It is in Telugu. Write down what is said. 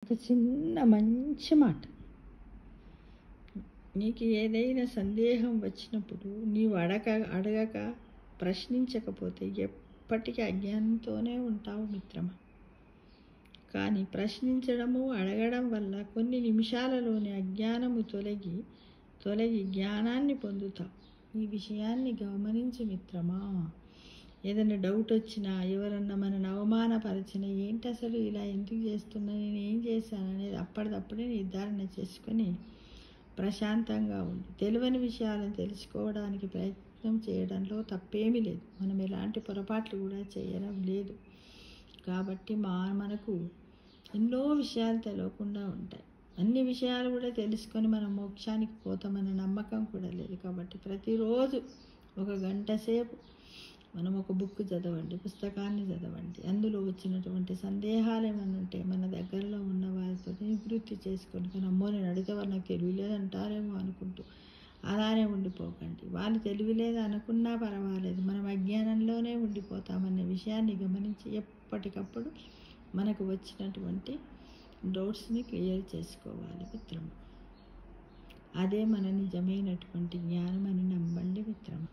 ఒక చిన్న మంచి మాట. నీకు ఏదైనా సందేహం వచ్చినప్పుడు నీవు అడగక ప్రశ్నించకపోతే ఎప్పటికీ అజ్ఞానంతోనే ఉంటావు మిత్రమా. కానీ ప్రశ్నించడము అడగడం వల్ల కొన్ని నిమిషాలలోనే అజ్ఞానము తొలగి జ్ఞానాన్ని పొందుతావు. ఈ విషయాన్ని గమనించు మిత్రమా. ఏదైనా డౌట్ వచ్చినా, ఎవరన్నా మనని అవమానపరిచినా, ఏంటి అసలు ఇలా ఎందుకు చేస్తున్నా, నేను ఏం చేశాను అనేది అప్పటిదప్పుడే నిర్ధారణ చేసుకొని ప్రశాంతంగా ఉండి తెలియని విషయాలను తెలుసుకోవడానికి ప్రయత్నం చేయడంలో తప్పేమీ లేదు. మనం ఎలాంటి పొరపాట్లు కూడా చేయడం లేదు. కాబట్టి మనకు ఎన్నో విషయాలు తెలియకుండా ఉంటాయి. అన్ని విషయాలు కూడా తెలుసుకొని మనం మోక్షానికి పోతామన్న నమ్మకం కూడా లేదు. కాబట్టి ప్రతిరోజు 1 గంట సేపు మనం ఒక బుక్ చదవండి, పుస్తకాన్ని చదవండి. అందులో వచ్చినటువంటి సందేహాలు ఏమైనా ఉంటే మన దగ్గరలో ఉన్న వారితో నివృత్తి చేసుకొని, కానీ అమ్మో నేను అడిగితే వాళ్ళు నాకు తెలియలేదంటారేమో అనుకుంటూ అలానే ఉండిపోకండి. వాళ్ళు తెలియలేదు అనుకున్నా పర్వాలేదు, మనం అజ్ఞానంలోనే ఉండిపోతామనే విషయాన్ని గమనించి ఎప్పటికప్పుడు మనకు వచ్చినటువంటి డౌట్స్ని క్లియర్ చేసుకోవాలి మిత్రమా. అదే మన నిజమైనటువంటి జ్ఞానం అని నమ్మండి మిత్రమా.